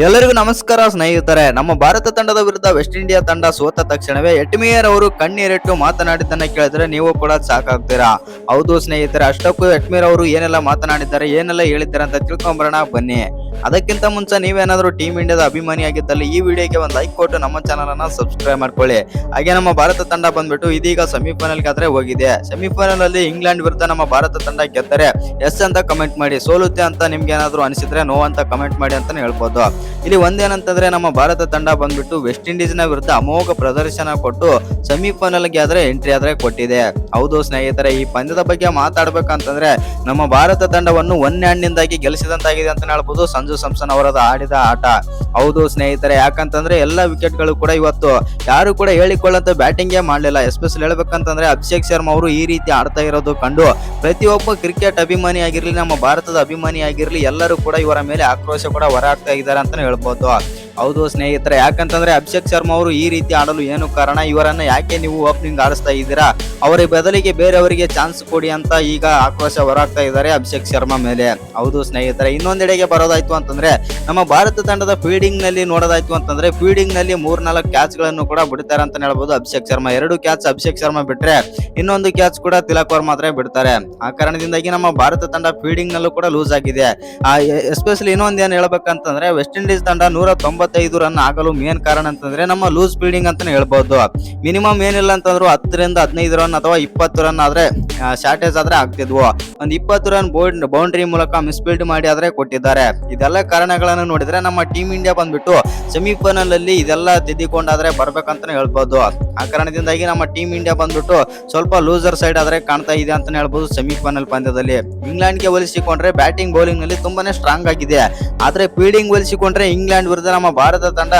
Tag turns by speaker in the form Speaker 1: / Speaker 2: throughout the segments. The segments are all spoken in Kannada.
Speaker 1: ಎಲ್ಲರಿಗೂ ನಮಸ್ಕಾರ ಸ್ನೇಹಿತರೆ. ನಮ್ಮ ಭಾರತ ತಂಡದ ವಿರುದ್ಧ ವೆಸ್ಟ್ ಇಂಡಿಯಾ ತಂಡ ಸೋತ ತಕ್ಷಣವೇ ಎಟ್ಮಿಯರ್ ಅವರು ಕಣ್ಣೀರಿಟ್ಟು ಮಾತನಾಡಿದ್ದನ್ನ ಕೇಳಿದ್ರೆ ನೀವು ಕೂಡ ಸಾಕಾಗ್ತೀರಾ. ಹೌದು ಸ್ನೇಹಿತರೆ, ಅಷ್ಟಕ್ಕೂ ಎಟ್ಮಿಯರ್ ಅವರು ಏನೆಲ್ಲ ಮಾತನಾಡಿದ್ದಾರೆ, ಏನೆಲ್ಲ ಹೇಳಿದ್ದಾರೆ ಅಂತ ತಿಳ್ಕೊಂಬರೋಣ ಬನ್ನಿ. ಅದಕ್ಕಿಂತ ಮುಂಚೆ ನೀವೇನಾದ್ರೂ ಟೀಮ್ ಇಂಡಿಯಾದ ಅಭಿಮಾನಿಯಾಗಿದ್ದಲ್ಲಿ ಈ ವಿಡಿಯೋಗೆ ಒಂದು ಲೈಕ್ ಕೊಟ್ಟು ನಮ್ಮ ಚಾನಲ್ ಅನ್ನ ಸಬ್ಸ್ಕ್ರೈಬ್ ಮಾಡ್ಕೊಳ್ಳಿ. ಹಾಗೆ ನಮ್ಮ ಭಾರತ ತಂಡ ಬಂದ್ಬಿಟ್ಟು ಇದೀಗ ಸೆಮಿಫೈನಲ್ಗೆ ಆದ್ರೆ ಹೋಗಿದೆ. ಸೆಮಿಫೈನಲ್ ಅಲ್ಲಿ ಇಂಗ್ಲೆಂಡ್ ವಿರುದ್ಧ ನಮ್ಮ ಭಾರತ ತಂಡ ಗೆದ್ದರೆ ಎಸ್ ಅಂತ ಕಮೆಂಟ್ ಮಾಡಿ, ಸೋಲುತ್ತೆ ಅಂತ ನಿಮ್ಗೆ ಏನಾದ್ರು ಅನಿಸಿದ್ರೆ ನೋ ಅಂತ ಕಮೆಂಟ್ ಮಾಡಿ ಅಂತಾನೆ ಹೇಳ್ಬೋದು. ಇಲ್ಲಿ ಒಂದೇನಂತಂದ್ರೆ ನಮ್ಮ ಭಾರತ ತಂಡ ಬಂದ್ಬಿಟ್ಟು ವೆಸ್ಟ್ ಇಂಡೀಸ್ ನ ವಿರುದ್ಧ ಅಮೋಘ ಪ್ರದರ್ಶನ ಕೊಟ್ಟು ಸೆಮಿಫೈನಲ್ ಗೆ ಆದ್ರೆ ಎಂಟ್ರಿ ಆದ್ರೆ ಕೊಟ್ಟಿದೆ. ಹೌದು ಸ್ನೇಹಿತರೆ, ಈ ಪಂದ್ಯದ ಬಗ್ಗೆ ಮಾತಾಡ್ಬೇಕಂತಂದ್ರೆ ನಮ್ಮ ಭಾರತ ತಂಡವನ್ನು 1 ಹ್ಯಾಂಡ್ನಿಂದಾಗಿ ಗೆಲ್ಲಿಸಿದಂತಾಗಿದೆ ಅಂತ ಹೇಳ್ಬೋದು ಸಂಜು ಸ್ಯಾಮ್ಸನ್ ಅವರದ ಆಡಿದ ಆಟ. ಹೌದು ಸ್ನೇಹಿತರೆ, ಯಾಕಂತಂದ್ರೆ ಎಲ್ಲ ವಿಕೆಟ್ ಗಳು ಕೂಡ ಇವತ್ತು ಯಾರು ಕೂಡ ಹೇಳಿಕೊಳ್ಳಂತ ಬ್ಯಾಟಿಂಗೇ ಮಾಡಲಿಲ್ಲ. ಎಸ್ಪೆಷಲಿ ಹೇಳ್ಬೇಕಂತಂದ್ರೆ ಅಭಿಷೇಕ್ ಶರ್ಮಾ ಅವರು ಈ ರೀತಿ ಆಡ್ತಾ ಇರೋದು ಕಂಡು ಪ್ರತಿಯೊಬ್ಬ ಕ್ರಿಕೆಟ್ ಅಭಿಮಾನಿ ಆಗಿರ್ಲಿ, ನಮ್ಮ ಭಾರತದ ಅಭಿಮಾನಿ ಆಗಿರ್ಲಿ, ಎಲ್ಲರೂ ಕೂಡ ಇವರ ಮೇಲೆ ಆಕ್ರೋಶ ಕೂಡ ಹೊರಹಾಕ್ತಾ ಇದ್ದಾರೆ ಅಂತಾನೆ ಹೇಳ್ಬೋದು. ಹೌದು ಸ್ನೇಹಿತರೆ, ಯಾಕಂತಂದ್ರೆ ಅಭಿಷೇಕ್ ಶರ್ಮಾ ಅವರು ಈ ರೀತಿ ಆಡಲು ಏನು ಕಾರಣ, ಇವರನ್ನ ಯಾಕೆ ನೀವು ಓಪನಿಂಗ್ ಆಡಿಸ್ತಾ ಇದ್ದೀರಾ, ಅವರ ಬದಲಿಗೆ ಬೇರೆಯವರಿಗೆ ಚಾನ್ಸ್ ಕೊಡಿ ಅಂತ ಈಗ ಆಕ್ರೋಶ ಹೊರಹಾಕ್ತಾ ಇದ್ದಾರೆ ಅಭಿಷೇಕ್ ಶರ್ಮಾ ಮೇಲೆ. ಹೌದು ಸ್ನೇಹಿತರೆ, ಇನ್ನೊಂದೆಡೆಗೆ ಬರೋದಾಯ್ತು ಅಂತಂದ್ರೆ ನಮ್ಮ ಭಾರತ ತಂಡದ ಫೀಲ್ಡಿಂಗ್ ನಲ್ಲಿ ನೋಡೋದಾಯ್ತು ಅಂತಂದ್ರೆ ಫೀಲ್ಡಿಂಗ್ ನಲ್ಲಿ 3-4 ಕ್ಯಾಚ್ ಗಳನ್ನು ಕೂಡ ಬಿಡ್ತಾರೆ ಅಂತ ಹೇಳ್ಬೋದು ಅಭಿಷೇಕ್ ಶರ್ಮಾ. 2 ಕ್ಯಾಚ್ ಅಭಿಷೇಕ್ ಶರ್ಮಾ ಬಿಟ್ರೆ ಇನ್ನೊಂದು ಕ್ಯಾಚ್ ಕೂಡ ತಿಲಕ್ ವರ್ಮಾ ಮಾತ್ರ ಬಿಡ್ತಾರೆ. ಆ ಕಾರಣದಿಂದಾಗಿ ನಮ್ಮ ಭಾರತ ತಂಡ ಫೀಲ್ಡಿಂಗ್ ನಲ್ಲೂ ಕೂಡ ಲೂಸ್ ಆಗಿದೆ. ಎಸ್ಪೆಷಲಿ ಇನ್ನೊಂದು ಏನ್ ಹೇಳ್ಬೇಕಂತಂದ್ರೆ ವೆಸ್ಟ್ ಇಂಡೀಸ್ ತಂಡ 195 ರನ್ ಆಗಲು ಮೇನ್ ಕಾರಣ ಅಂತಂದ್ರೆ ನಮ್ಮ ಲೂಸ್ ಫೀಲ್ಡಿಂಗ್ ಅಂತಾನೆ ಹೇಳ್ಬಹುದು. ಮಿನಿಮಮ್ ಏನಿಲ್ಲ ಅಂತಂದ್ರು 10ರಿಂದ 15 ರನ್ ಅಥವಾ 20 ರನ್ ಆದ್ರೆ ಶಾರ್ಟೇಜ್ ಆದ್ರೆ ಆಗ್ತಿದ್ವು. ಒಂದು 20 ರನ್ ಬೌಂಡ್ರಿ ಮೂಲಕ ಮಿಸ್ಫೀಲ್ಡ್ ಮಾಡಿ ಆದ್ರೆ ಕೊಟ್ಟಿದ್ದಾರೆ. ಇದೆಲ್ಲ ಕಾರಣಗಳನ್ನು ನೋಡಿದ್ರೆ ನಮ್ಮ ಟೀಮ್ ಇಂಡಿಯಾ ಬಂದ್ಬಿಟ್ಟು ಸೆಮಿಫೈನಲ್ ಅಲ್ಲಿ ಇದೆಲ್ಲ ತಿದ್ದಿಕೊಂಡಾದ್ರೆ ಬರ್ಬೇಕಂತಾನೆ ಹೇಳ್ಬಹುದು. ಆ ಕಾರಣದಿಂದಾಗಿ ನಮ್ಮ ಟೀಮ್ ಇಂಡಿಯಾ ಬಂದ್ಬಿಟ್ಟು ಸ್ವಲ್ಪ ಲೂಸರ್ ಸೈಡ್ ಆದ್ರೆ ಕಾಣ್ತಾ ಇದೆ ಅಂತಾನೆ ಹೇಳ್ಬಹುದು. ಸೆಮಿಫೈನಲ್ ಪಂದ್ಯದಲ್ಲಿ ಇಂಗ್ಲೆಂಡ್ ಗೆ ಹೋಲಿಸಿಕೊಂಡ್ರೆ ಬ್ಯಾಟಿಂಗ್ ಬೌಲಿಂಗ್ ನಲ್ಲಿ ತುಂಬಾನೇ ಸ್ಟ್ರಾಂಗ್ ಆಗಿದೆ. ಆದ್ರೆ ಫೀಲ್ಡಿಂಗ್ ಹೋಲಿಸಿಕೊಂಡ್ರೆ ಇಂಗ್ಲೆಂಡ್ ವಿರುದ್ಧ ನಮ್ಮ ಭಾರತ ತಂಡ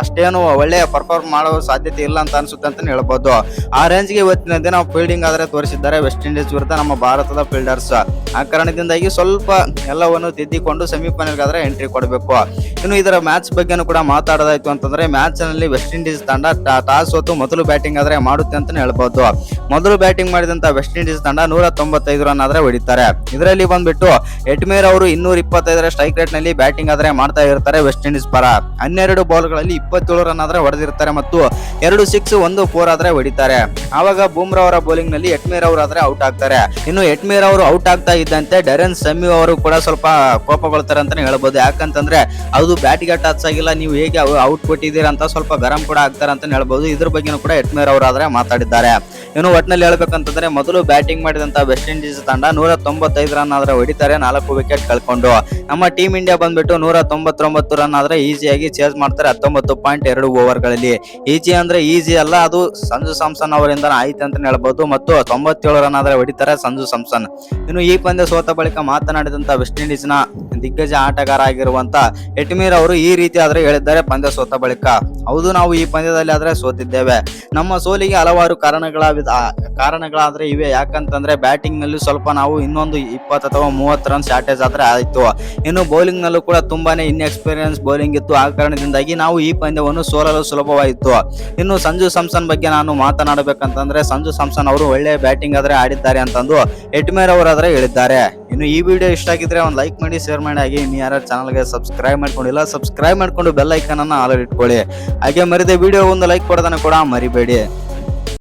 Speaker 1: ಅಷ್ಟೇನು ಒಳ್ಳೆಯ ಪರ್ಫಾರ್ಮ್ ಮಾಡುವ ಸಾಧ್ಯತೆ ಇಲ್ಲ ಅಂತ ಅನ್ಸುತ್ತೆ ಅಂತಾನೆ ಹೇಳ್ಬಹುದು. ಆ ರೇಂಜ್ ಗೆ ಇವತ್ತಿನ ದಿನ ಫೀಲ್ಡಿಂಗ್ ಆದ್ರೆ ತೋರಿಸಿದ್ದಾರೆ ವೆಸ್ಟ್ ಇಂಡೀಸ್ ವಿರುದ್ಧ ನಮ್ಮ ಭಾರತದ ಫೀಲ್ಡರ್ಸ್. ಆ ಕಾರಣದಿಂದಾಗಿ ಸ್ವಲ್ಪ ಎಲ್ಲವನ್ನು ತಿದ್ದಿಕೊಂಡು ಸೆಮಿಫೈನಲ್ ಆದ್ರೆ ಎಂಟ್ರಿ ಕೊಡಬೇಕು. ಇನ್ನು ಇದರ ಮ್ಯಾಚ್ ಬಗ್ಗೆನೂ ಕೂಡ ಮಾತಾಡೋದಾಯ್ತು ಅಂತಂದ್ರೆ ಮ್ಯಾಚ್ ನಲ್ಲಿ ವೆಸ್ಟ್ ಇಂಡೀಸ್ ತಂಡ ಟಾಸ್ ಸೋತು ಮೊದಲು ಬ್ಯಾಟಿಂಗ್ ಆದ್ರೆ ಮಾಡುತ್ತೆ ಅಂತಾನೆ ಹೇಳ್ಬಹುದು. ಮೊದಲು ಬ್ಯಾಟಿಂಗ್ ಮಾಡಿದಂತ ವೆಸ್ಟ್ ಇಂಡೀಸ್ ತಂಡ 195 ರನ್ ಆದ್ರೆ ಹೊಡಿತಾರೆ. ಇದರಲ್ಲಿ ಬಂದ್ಬಿಟ್ಟು ಎಟ್ಮೇರ್ ಅವರು 225 ಸ್ಟ್ರೈಕ್ ರೇಟ್ ನಲ್ಲಿ ಬ್ಯಾಟಿಂಗ್ ಆದ್ರೆ ಮಾಡ್ತಾ ಇರ್ತಾರೆ ವೆಸ್ಟ್ ಇಂಡೀಸ್ ಪರ. 12 ಬಾಲ್ ಗಳಲ್ಲಿ 27 ರನ್ ಆದ್ರೆ ಹೊಡೆದಿರ್ತಾರೆ ಮತ್ತು 2 6 1 4 ಆದ್ರೆ ಹೊಡಿತಾರೆ. ಆವಾಗ ಬೂಮ್ರಾ ಅವರ ಬೌಲಿಂಗ್ ನಲ್ಲಿ ಎಟ್ಮೇರ್ ಅವರು ಆದ್ರೆ ಔಟ್ ಆಗ್ತಾರೆ. ಇನ್ನು ಎಟ್ಮೇರ್ ಅವರು ಔಟ್ ಆಗ್ತಾ ಇದ್ದಂತೆ ಡರೆನ್ ಸಮ್ಮಿ ಅವರು ಕೂಡ ಸ್ವಲ್ಪ ಕೋಪಗೊಳ್ತಾರೆ ಅಂತಾನೆ ಹೇಳ್ಬಹುದು. ಯಾಕಂತಂದ್ರೆ ಅದು ಬ್ಯಾಟಿಗೆ ಟಚ್ ಆಗಿಲ್ಲ, ನೀವು ಹೇಗೆ ಔಟ್ ಕೊಟ್ಟಿದ್ದೀರಾ ಅಂತ ಸ್ವಲ್ಪ ಗರಂ ಕೂಡ ಆಗ್ತಾರೆ ಅಂತಾನೆ ಹೇಳ್ಬಹುದು. ಇದ್ರ ಬಗ್ಗೆನೂ ಕೂಡ ಎಟ್ಮೇರ್ ಅವರು ಆದ್ರೆ ಮಾತಾಡಿದ್ದಾರೆ. ಇನ್ನು ಒಟ್ಟಿನಲ್ಲಿ ಹೇಳ್ಬೇಕಂತಂದ್ರೆ ಮೊದಲು ಬ್ಯಾಟಿಂಗ್ ಮಾಡಿದಂತ ವೆಸ್ಟ್ ಇಂಡೀಸ್ ತಂಡ 195 ರನ್ ಆದ್ರೆ ಹೊಡಿತಾರೆ 4 ವಿಕೆಟ್ ಕಳ್ಕೊಂಡು. ನಮ್ಮ ಟೀಮ್ ಇಂಡಿಯಾ ಬಂದ್ಬಿಟ್ಟು 199 ರನ್ ಆದ್ರೆ ಈಸಿಯಾಗಿ ಚೇಸ್ ಮಾಡ್ತಾರೆ 19.2 ಓವರ್ಗಳಲ್ಲಿ. ಈಜಿ ಅಂದ್ರೆ ಈಜಿ ಅಲ್ಲ, ಅದು ಸಂಜು ಸ್ಯಾಮ್ಸನ್ ಅವರಿಂದ ಆಯ್ತು ಅಂತ ಹೇಳ್ಬಹುದು. ಮತ್ತು 97 ರನ್ ಆದ್ರೆ ಹೊಡಿತಾರೆ ಸಂಜು ಸ್ಯಾಮ್ಸನ್. ಇನ್ನು ಈ ಪಂದ್ಯ ಸೋತ ಬಳಿಕ ಮಾತನಾಡಿದಂತ ವೆಸ್ಟ್ ಇಂಡೀಸ್ ನ ದಿಗ್ಗಜ ಆಟಗಾರ ಆಗಿರುವಂತ ಎಟ್ಮೀರ್ ಅವರು ಈ ರೀತಿ ಆದ್ರೆ ಹೇಳಿದ್ದಾರೆ ಪಂದ್ಯ ಸೋತ ಬಳಿಕ. ಹೌದು, ನಾವು ಈ ಪಂದ್ಯದಲ್ಲಿ ಆದ್ರೆ ಸೋತಿದ್ದೇವೆ. ನಮ್ಮ ಸೋಲಿಗೆ ಹಲವಾರು ಕಾರಣಗಳಾದ್ರೆ ಇವೆ. ಯಾಕಂತಂದ್ರೆ ಬ್ಯಾಟಿಂಗ್ ನಲ್ಲಿ ಸ್ವಲ್ಪ ನಾವು ಇನ್ನೊಂದು 20 ಅಥವಾ 30 ರನ್ ಶಾರ್ಟೇಜ್ ಆದ್ರೆ ಆಯ್ತು. ಇನ್ನು ಬೌಲಿಂಗ್ ನಲ್ಲೂ ಕೂಡ ತುಂಬಾನೇ ಇನ್ಎಕ್ಸ್ಪೀರಿಯನ್ಸ್ ಬೌಲಿಂಗ್ ಇತ್ತು. ಆ ಕಾರಣದಿಂದಾಗಿ ನಾವು ಈ ಪಂದ್ಯವನ್ನು ಸೋಲಲು ಸುಲಭವಾಯಿತು. ಇನ್ನು ಸಂಜು ಸ್ಯಾಮ್ಸನ್ ಬಗ್ಗೆ ನಾನು ಮಾತನಾಡಬೇಕಂತಂದ್ರೆ ಸಂಜು ಸ್ಯಾಮ್ಸನ್ ಅವರು ಒಳ್ಳೆ ಬ್ಯಾಟಿಂಗ್ ಆದ್ರೆ ಆಡಿದ್ದಾರೆ ಅಂತಂದು ಎಟ್ಮೇರ್ ಅವರು ಆದ್ರೆ ಹೇಳಿದ್ದಾರೆ. ಇನ್ನು ಈ ವಿಡಿಯೋ ಇಷ್ಟ ಆಗಿದ್ರೆ ಒಂದು ಲೈಕ್ ಮಾಡಿ, ಶೇರ್ ಮಾಡಿ. ಹಾಗೆ ಇನ್ನು ಯಾರು ಚಾನಲ್ಗೆ ಸಬ್ಸ್ಕ್ರೈಬ್ ಮಾಡ್ಕೊಂಡಿಲ್ಲ ಸಬ್ಸ್ಕ್ರೈಬ್ ಮಾಡ್ಕೊಂಡು ಬೆಲ್ ಐಕನ್ ಅನ್ನ ಆಲ್ ಇಟ್ಕೊಳ್ಳಿ. ಹಾಗೆ ಮರಿದೆ ವಿಡಿಯೋ ಒಂದು ಲೈಕ್ ಕೊಡೋದನ್ನ ಕೂಡ ಮರಿಬೇಡಿ.